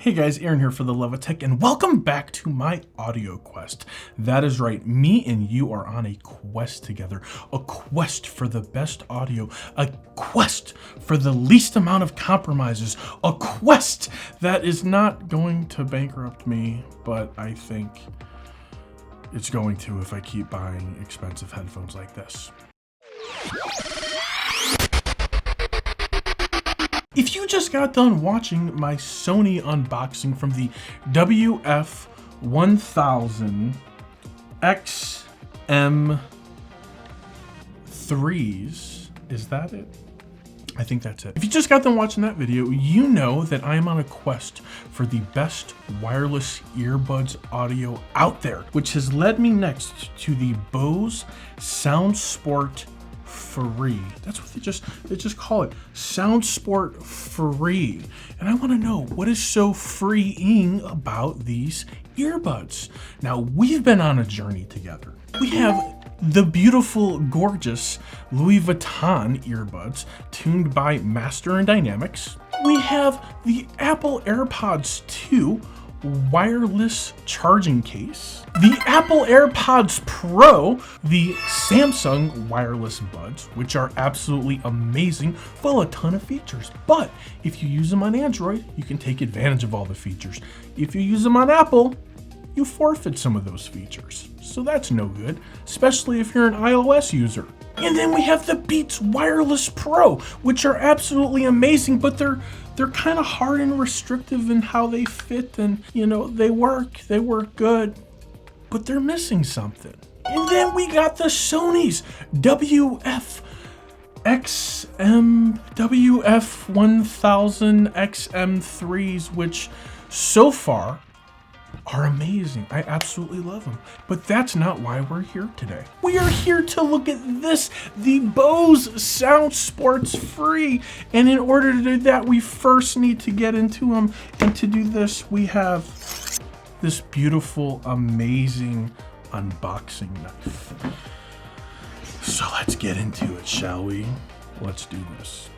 Hey guys, Aaron here for the Love of Tech, and welcome back to my audio quest. That is right, me and you are on a quest together. A quest for the best audio, a quest for the least amount of compromises, a quest that is not going to bankrupt me, but I think it's going to if I keep buying expensive headphones like this. If you just got done watching my Sony unboxing from the WF-1000 XM3s, is that it? I think that's it. If you just got done watching that video, you know that I am on a quest for the best wireless earbuds audio out there, which has led me next to the Bose Soundsport Free. That's what they just call it, Soundsport Free. And I want to know, what is so freeing about these earbuds? Now, we've been on a journey together. We have the beautiful, gorgeous Louis Vuitton earbuds tuned by Master and Dynamics. We have the Apple AirPods 2 wireless charging case, the Apple AirPods Pro, the Samsung wireless buds, which are absolutely amazing, full of a ton of features. But if you use them on Android, you can take advantage of all the features. If you use them on Apple, you forfeit some of those features. So that's no good, especially if you're an iOS user. And then we have the Beats Wireless Pro, which are absolutely amazing, but they're kind of hard and restrictive in how they fit, and you know, they work good, but they're missing something. And then we got the Sony's WF-1000 XM3s, which so far are amazing. I absolutely love them. But that's not why we're here today. We are here to look at this, the Bose Soundsport Free. And in order to do that, we first need to get into them. And to do this, we have this beautiful, amazing unboxing knife. So let's get into it, shall we? Let's do this.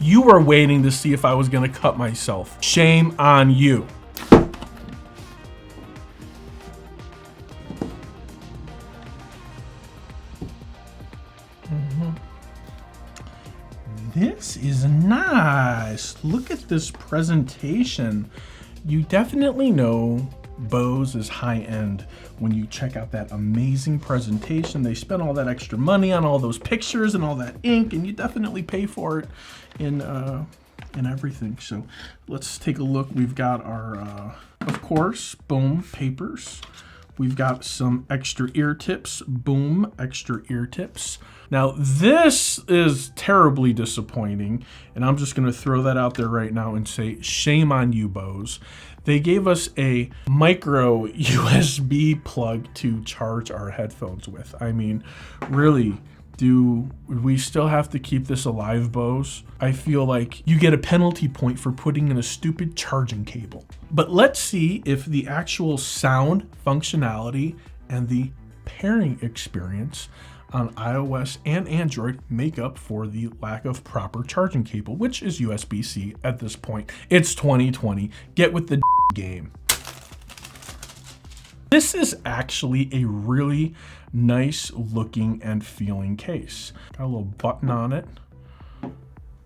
You were waiting to see if I was gonna cut myself. Shame on you. This is nice. Look at this presentation. You definitely know Bose is high-end when you check out that amazing presentation. They spent all that extra money on all those pictures and all that ink, and you definitely pay for it in everything. So let's take a look. We've got our, of course, boom, papers. We've got some extra ear tips, boom, extra ear tips. Now this is terribly disappointing, and I'm just gonna throw that out there right now and say, shame on you, Bose. They gave us a micro USB plug to charge our headphones with. I mean, really, do we still have to keep this alive, Bose? I feel like you get a penalty point for putting in a stupid charging cable. But let's see if the actual sound functionality and the pairing experience on iOS and Android make up for the lack of proper charging cable, which is USB-C at this point. It's 2020. Get with the game. This is actually a really nice looking and feeling case. Got a little button on it.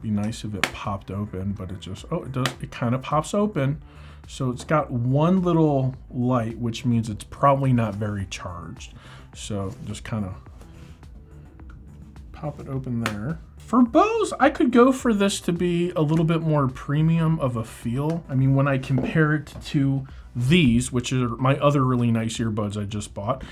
Be nice if it popped open, but it just, oh, it does, it kind of pops open. So it's got one little light, which means it's probably not very charged. So just kind of pop it open there. For Bose, I could go for this to be a little bit more premium of a feel. I mean, when I compare it to these, which are my other really nice earbuds I just bought,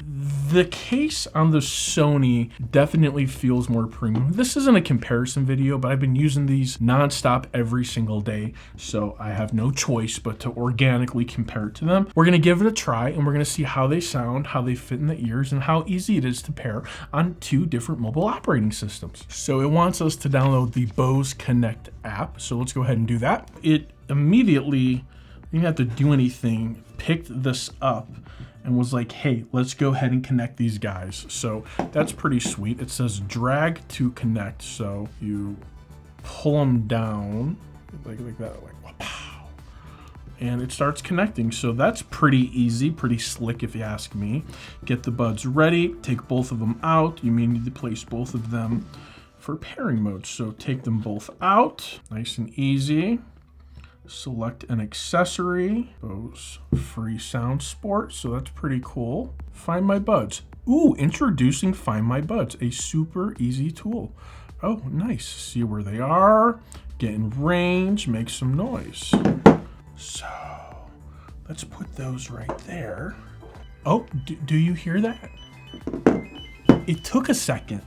the case on the Sony definitely feels more premium. This isn't a comparison video, but I've been using these nonstop every single day, so I have no choice but to organically compare it to them. We're gonna give it a try, and we're gonna see how they sound, how they fit in the ears, and how easy it is to pair on two different mobile operating systems. So it wants us to download the Bose Connect app, so let's go ahead and do that. It immediately, you didn't have to do anything, picked this up and was like, hey, let's go ahead and connect these guys. So that's pretty sweet. It says drag to connect. So you pull them down like that, like wow, and it starts connecting. So that's pretty easy, pretty slick if you ask me. Get the buds ready, take both of them out. You may need to place both of them for pairing mode. So take them both out, nice and easy. Select an accessory, Bose Free Soundsport, so that's pretty cool. Find My Buds. Ooh, introducing Find My Buds, a super easy tool. Oh, nice. See where they are, get in range, make some noise. So let's put those right there. Oh, do you hear that? It took a second.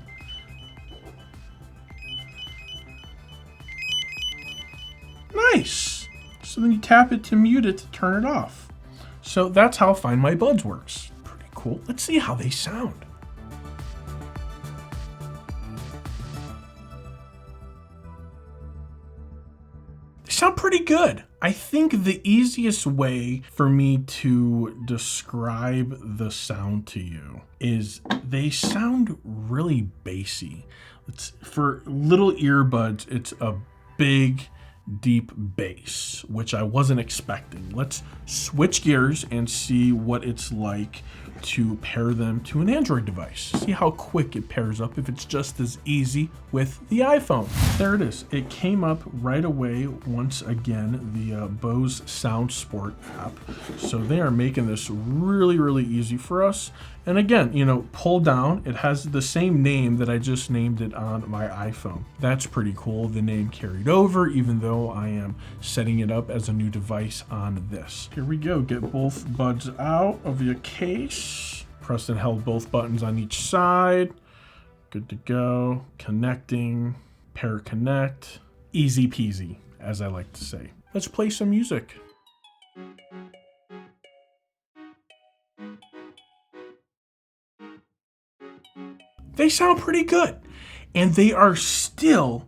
Nice. So then you tap it to mute it to turn it off. So that's how Find My Buds works. Pretty cool. Let's see how they sound. They sound pretty good. I think the easiest way for me to describe the sound to you is they sound really bassy. For little earbuds, it's a big, deep bass, which I wasn't expecting. Let's switch gears and see what it's like to pair them to an Android device. See how quick it pairs up, if it's just as easy with the iPhone. There it is. It came up right away once again, the Bose Soundsport app. So they are making this really, really easy for us. And again, you know, pull down, it has the same name that I just named it on my iPhone. That's pretty cool. The name carried over, even though I am setting it up as a new device on this. Here we go. Get both buds out of your case. Pressed and held both buttons on each side. Good to go. Connecting, pair connect. Easy peasy, as I like to say. Let's play some music. They sound pretty good, and they are still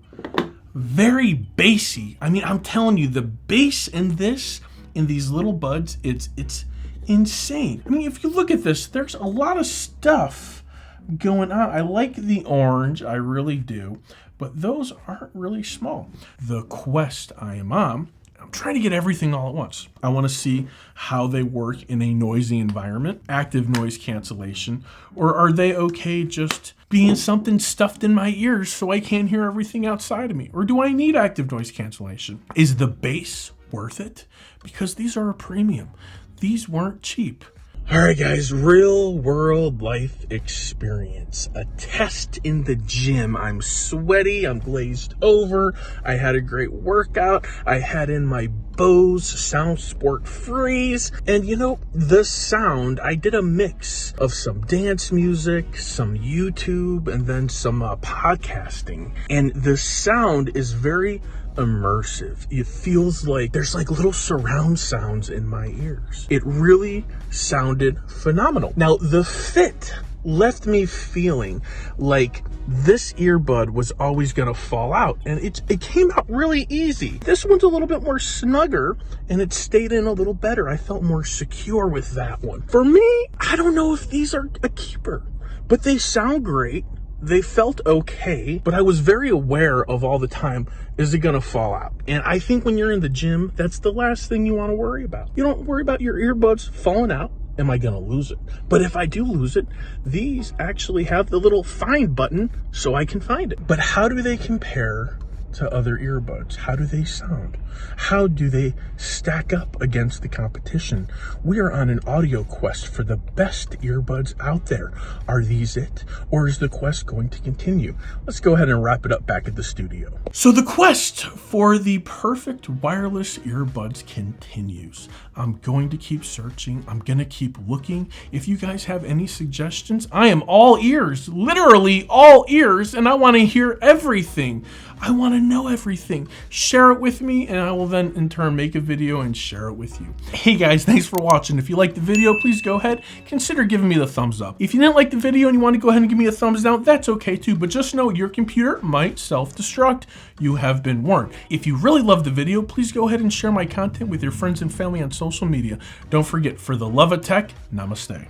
very bassy. I mean, I'm telling you, the bass in these little buds, it's insane. I mean, if you look at this, there's a lot of stuff going on. I like the orange, I really do, but those aren't really small. The quest I am on, I'm trying to get everything all at once. I want to see how they work in a noisy environment, active noise cancellation, or are they okay just being something stuffed in my ears so I can't hear everything outside of me? Or do I need active noise cancellation? Is the bass worth it? Because these are a premium. These weren't cheap. All right, guys, real world life experience. A test in the gym. I'm sweaty, I'm glazed over. I had a great workout. I had in my Bose Soundsport Freeze. And you know, the sound, I did a mix of some dance music, some YouTube, and then some podcasting. And the sound is very immersive. It feels like there's like little surround sounds in my ears. It really sounded phenomenal. Now, the fit left me feeling like this earbud was always going to fall out, and it came out really easy. This one's a little bit more snugger, and it stayed in a little better. I felt more secure with that one. For me, I don't know if these are a keeper, but they sound great. They felt okay, but I was very aware of all the time, is it gonna fall out? And I think when you're in the gym, that's the last thing you wanna worry about. You don't worry about your earbuds falling out. Am I gonna lose it? But if I do lose it, these actually have the little find button so I can find it. But how do they compare to other earbuds? How do they sound? How do they stack up against the competition? We are on an audio quest for the best earbuds out there. Are these it? Or is the quest going to continue? Let's go ahead and wrap it up back at the studio. So the quest for the perfect wireless earbuds continues. I'm going to keep searching. I'm going to keep looking. If you guys have any suggestions, I am all ears, literally all ears, and I want to hear everything. I want to know everything. Share it with me, and I will then in turn make a video and share it with you. Hey guys, thanks for watching. If you liked the video, please go ahead, consider giving me the thumbs up. If you didn't like the video and you want to go ahead and give me a thumbs down, that's okay too, but just know your computer might self-destruct. You have been warned. If you really love the video, please go ahead and share my content with your friends and family on social media. Don't forget, for the love of tech, namaste.